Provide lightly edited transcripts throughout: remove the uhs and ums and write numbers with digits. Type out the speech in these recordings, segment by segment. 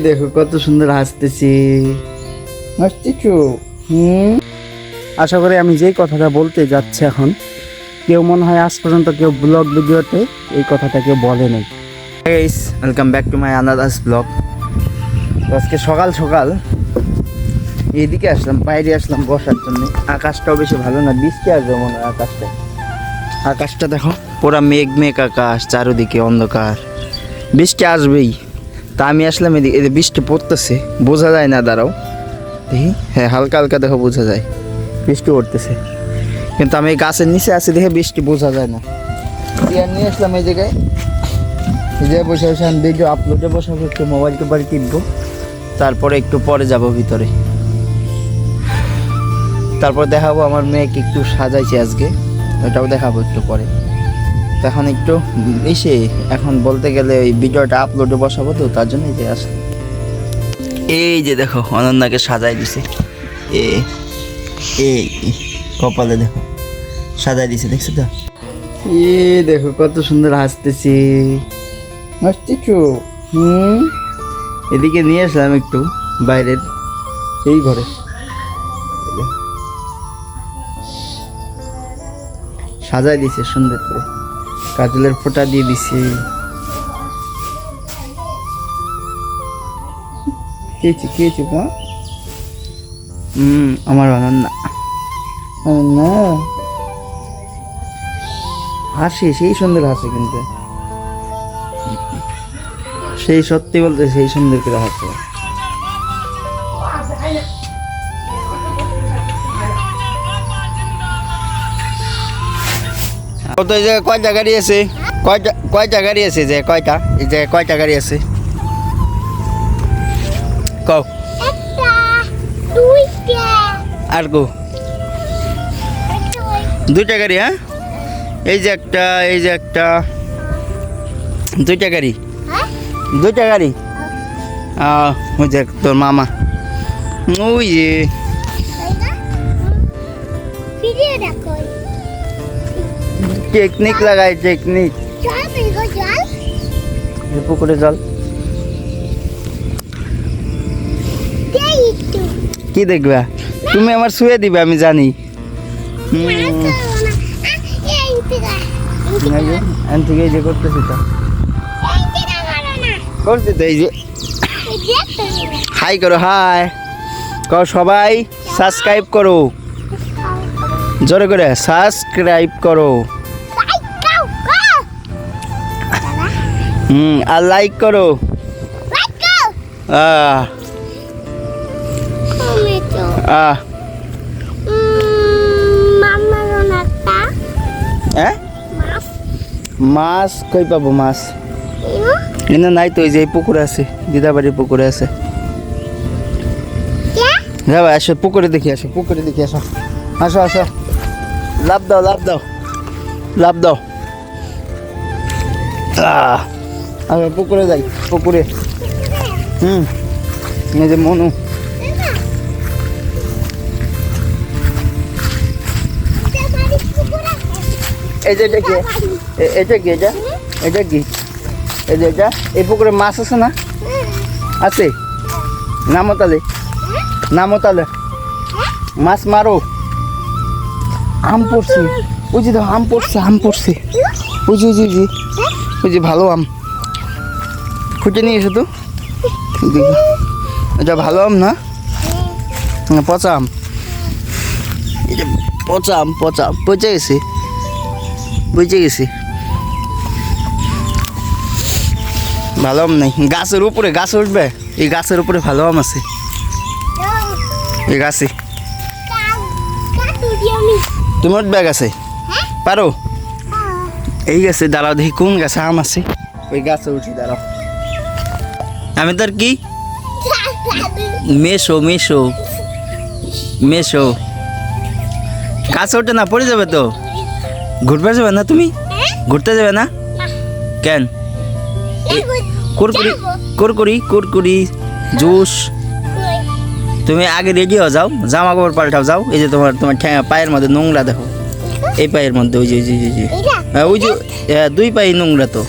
দেখো কত সুন্দর হাসতেছি। হাসতেছো? আশা করি আমি যেই কথাটা বলতে যাচ্ছি এখন কেউ মনে হয় আজ পর্যন্ত কেউ ব্লগ ভিডিওতে এই কথাটা কেউ বলে নাই। Guys, welcome back to my another blog. আজকে সকাল সকাল এইদিকে আসলাম, বাইরে আসলাম বসার জন্য। আকাশটাও বেশি ভালো না, বৃষ্টি আসবে মনে হয়। আকাশটা দেখো, পুরা মেঘ মেঘ আকাশ, চারোদিকে অন্ধকার, বৃষ্টি আসবেই। তা আমি আসলাম এদিকে, বৃষ্টি পড়তেছে, বোঝা যায় না। দাঁড়াও দেখি, হ্যাঁ হালকা হালকা দেখো বোঝা যায় বৃষ্টি পড়তেছে, কিন্তু আমি গাছের নিচে আছি দেখে বৃষ্টি বোঝা যায় না। চেয়ার নিয়ে আসলাম এই জায়গায়, এই জায়গায় বসে বসে আমি ভিডিও আপলোডে বসাবো, একটু মোবাইল টোবাইল টিপবো, তারপরে একটু পরে যাব ভিতরে। তারপর দেখাবো আমার মেয়েকে একটু সাজাইছে আজকে, ওটাও দেখাবো একটু পরে। এখন একটু এসে এখন বলতে গেলে ওই ভিডিওটা আপলোডে বসাবো, তো তার জন্য এই যে আসে। এই যে দেখো অনন্যাকে সাজাই দিছে, এই কপালে দেখো সাজাই দিছে, দেখছো তো? দেখো কত সুন্দর হাসতেছি। হাসতেছো? এদিকে নিয়ে আসলাম একটু বাইরের এই ঘরে, সাজাই দিছে সুন্দর করে, কাজলের ফোঁটা দিয়ে দিছে। খেয়েছি মা? আমার অনন্যা হাসে, সেই সুন্দর হাসে, কিন্তু সেই সত্যি বলতে সেই সুন্দর করে হাসে। তো এই যে কয়টা গাড়ি আছে, কয়টা গাড়ি আছে, যে কয়টা, এই যে কয়টা গাড়ি আছে কও? আর কো? দুইটা গাড়ি। হ্যাঁ, এই যে একটা, এই যে একটা, দুইটা গাড়ি। ওই যে তোর মামা, ওই যে টেকনিক লাগাই, টেকনিক। পুকুরে জল কি দেখবা তুমি? আমার শুয়ে দিবে আমি জানি। থেকে এই যে করতেছি, তো করছি তো, এই যে হাই করো, হাই কর সবাই, সাবস্ক্রাইব করো, জোরে করে সাবস্ক্রাইব করো, আর লাইক করো। মাছ কই পাবো? মাছ এনে নাই তো, এই যে পুকুরে আছে, দিদাবাড়ির পুকুরে আছে। যাবা, আসো পুকুরে দেখি, আসো পুকুরে দেখি, আসো আসো আসো, লাভ দাও, লাভ দাও, লাভ দাও। আচ্ছা পুকুরে যাই, পুকুরে। এই যে মনু, এই যে এটা কি, এটা কি, এটা এটা কি, এই যে এটা, এই পুকুরে মাছ আছে না? আছে, নামো তাহলে, নামো তাহলে, মাছ মারো। আম পড়ছে, ওই যে আম পড়ছে, আম পড়ছে, ওই যে ওই যে ভালো আম খুঁজে নিয়ে এসো তো। এটা ভালো আম না, পচা আম, পচা আম, পচে গেছে, বুঝে গেছি। ভালো আম নাই, গাছের উপরে, গাছ উঠবে, এই গাছের উপরে ভালো আম আছে, এই গাছে। তোমার ব্যাগ আছে, পারো? এই গাছে দাঁড়াও, দেখি কোন গাছে আম আছে, ওই গাছে উঠি, দাঁড়াও। আমি তোর কি মেশো, মেশো, মেশো, গাছে ওঠে না, পড়ে যাবে তো। ঘুরতে যাবে না তুমি? ঘুরতে যাবে না কেন? কুরকুরি, কুরকুরি, কুরকুরি জুস। তুমি আগে রেডি হয়ে যাও, জামা কাপড় পাল্টাও, যাও। এই যে তোমার পায়ের মধ্যে নোংরা দেখো, এই পায়ের মধ্যে, ওই যে ওই যে দুই পায়ে নোংরা তো।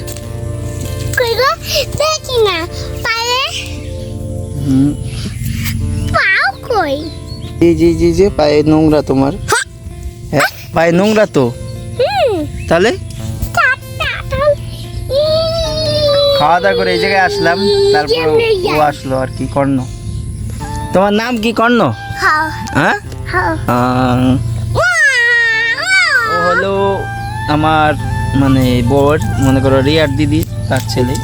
পাও কই? জি জি জি জি, পায়ে নোংরা তোমার। হ্যাঁ, পায়ে নোংরা তো। তাহলে খাওয়া দাওয়া করে এই জায়গায় আসলাম, তারপর ও আসলো আর কি। কর্ণ, তোমার নাম কি? কর্ণ? হ্যাঁ, ও হলো আমার মানে বর, মনে করো রিয়ার দিদি, তার ছেলে।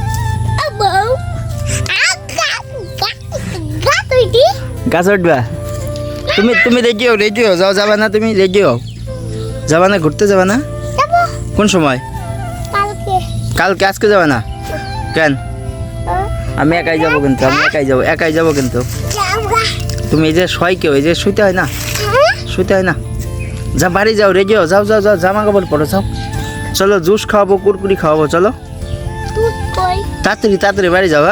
গাছ উঠবা? তুমি তুমি রেডিও রেডিও যাও, যাবা না? তুমি রেডিও যাবা না? ঘুরতে যাবা না? কোন সময়? কালকে। আজকে যাবা না কেন? আমি একাই যাবো কিন্তু, আমি একাই যাবো কিন্তু। তুমি এই যে শয় কেউ, এই যে শুইতে হয় না, শুইতে হয় না। যা বাড়ি যাও, রেডিও যাও, যাও যাও, জামা কাপড় পরো, যাও। চলো জুস খাওয়াবো, কুরকুরি খাওয়াবো, চলো তাড়াতাড়ি তাড়াতাড়ি বাড়ি যাও।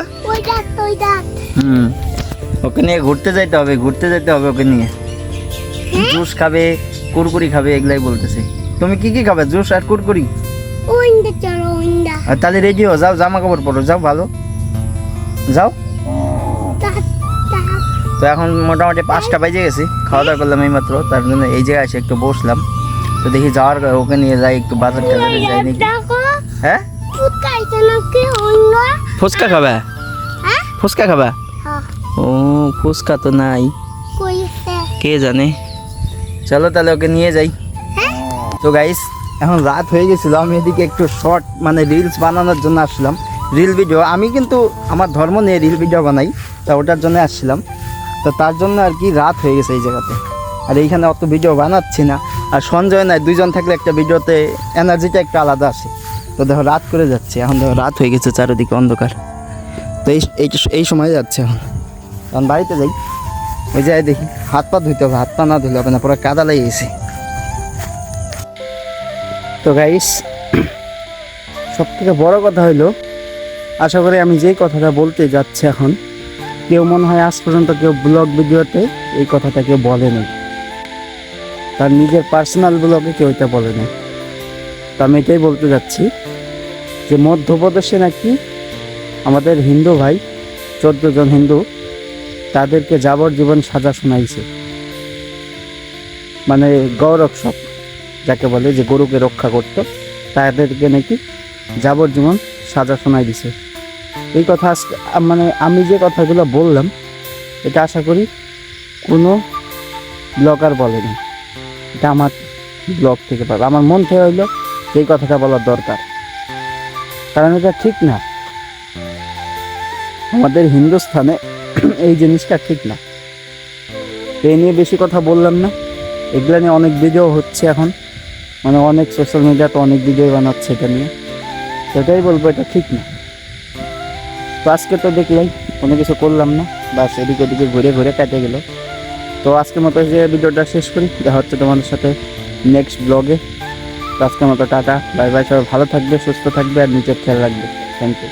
হুম, ওকে নিয়ে ঘুরতে যাইতে হবে, ঘুরতে যেতে হবে ওকে নিয়ে। জুস খাবে, কুরকুরি খাবে, এগুলাই বলতেছে। তুমি কি কি খাবে? জুস আর কুরকুরি? আর তাহলে রেডিও যাও, জামা কাপড় পরো, যাও, ভালো যাও। তো এখন মোটামুটি 5টা বাজে গেছে, খাওয়া দাওয়া করলাম এই মাত্র, তার জন্য এই জায়গায় এসে একটু বসলাম। তো দেখি যাওয়ার ওকে নিয়ে যাই, একটু বাজার টাজারে যাই নাকি। হ্যাঁ, ফুচকা খাবে? ফুচকা খাবা? ও, ফুচকা তো নাই, কে জানে। চলো তাহলে ওকে নিয়ে যাই। তো গাইস, এখন রাত হয়ে গেছিল, আমি এদিকে একটু শর্ট মানে রিলস বানানোর জন্য আসলাম। রিল ভিডিও, আমি কিন্তু আমার ধর্ম নিয়ে রিল ভিডিও বানাই, তা ওটার জন্য আসছিলাম। তো তার জন্য আর কি রাত হয়ে গেছে এই জায়গাতে। আর এইখানে অত ভিডিও বানাচ্ছি না, আর সঞ্জয় নাই, দুইজন থাকলে একটা ভিডিওতে এনার্জিটা একটু আলাদা আসে। তো দেখো রাত করে যাচ্ছে, এখন দেখো রাত হয়ে গেছে, চারিদিকে অন্ধকার। তো এই সময় যাচ্ছে এখন বাড়িতে যাই, ওই যাই দেখি, হাত পা ধুইতে হবে, হাত পা না ধুলে হবে না, পুরো কাদা লেগে গেছে। তো গাইস, সব থেকে বড় কথা হইলো, আশা করি আমি যেই কথাটা বলতে যাচ্ছি এখন, কেউ মনে হয় আজ পর্যন্ত কেউ ব্লগ ভিডিওতে এই কথাটা কেউ বলে নাই, তার নিজের পার্সোনাল ব্লগে কেউ এটা বলে নাই। তো আমি এটাই বলতে যাচ্ছি যে মধ্যপ্রদেশে নাকি আমাদের হিন্দু ভাই 14 জন হিন্দু, তাদেরকে যাবজ্জীবন সাজা শোনাইছে। মানে গৌরক্ষক যাকে বলে, যে গরুকে রক্ষা করতো, তাদেরকে নাকি যাবজ্জীবন সাজা শোনাই দিছে। এই কথা মানে আমি যে কথাগুলো বললাম, এটা আশা করি কোনো ব্লগার বলেনি, এটা আমার ব্লগ থেকে পাবে, আমার মন থেকে হইলো এই কথাটা বলার দরকার, কারণ এটা ঠিক না। আমাদের হিন্দুস্থানে এই জিনিসটা ঠিক না। এই নিয়ে বেশি কথা বললাম না, এগুলো নিয়ে অনেক ভিডিও হচ্ছে এখন, মানে অনেক সোশ্যাল মিডিয়াতে অনেক ভিডিও বানাচ্ছে এটা নিয়ে। সেটাই বলবো, এটা ঠিক না। তো আজকে তো দেখলাম কোনো কিছু করলাম না, বাস এদিকে ওদিকে ঘুরে ঘুরে কেটে গেল। তো আজকের মতো যে ভিডিওটা শেষ করি, দেখা হচ্ছে তোমাদের সাথে নেক্সট ব্লগে। তো আজকের মতো টাটা, বাই বাই, সবাই ভালো থাকবে, সুস্থ থাকবে, আর নিজের খেয়াল রাখবে। Thank you.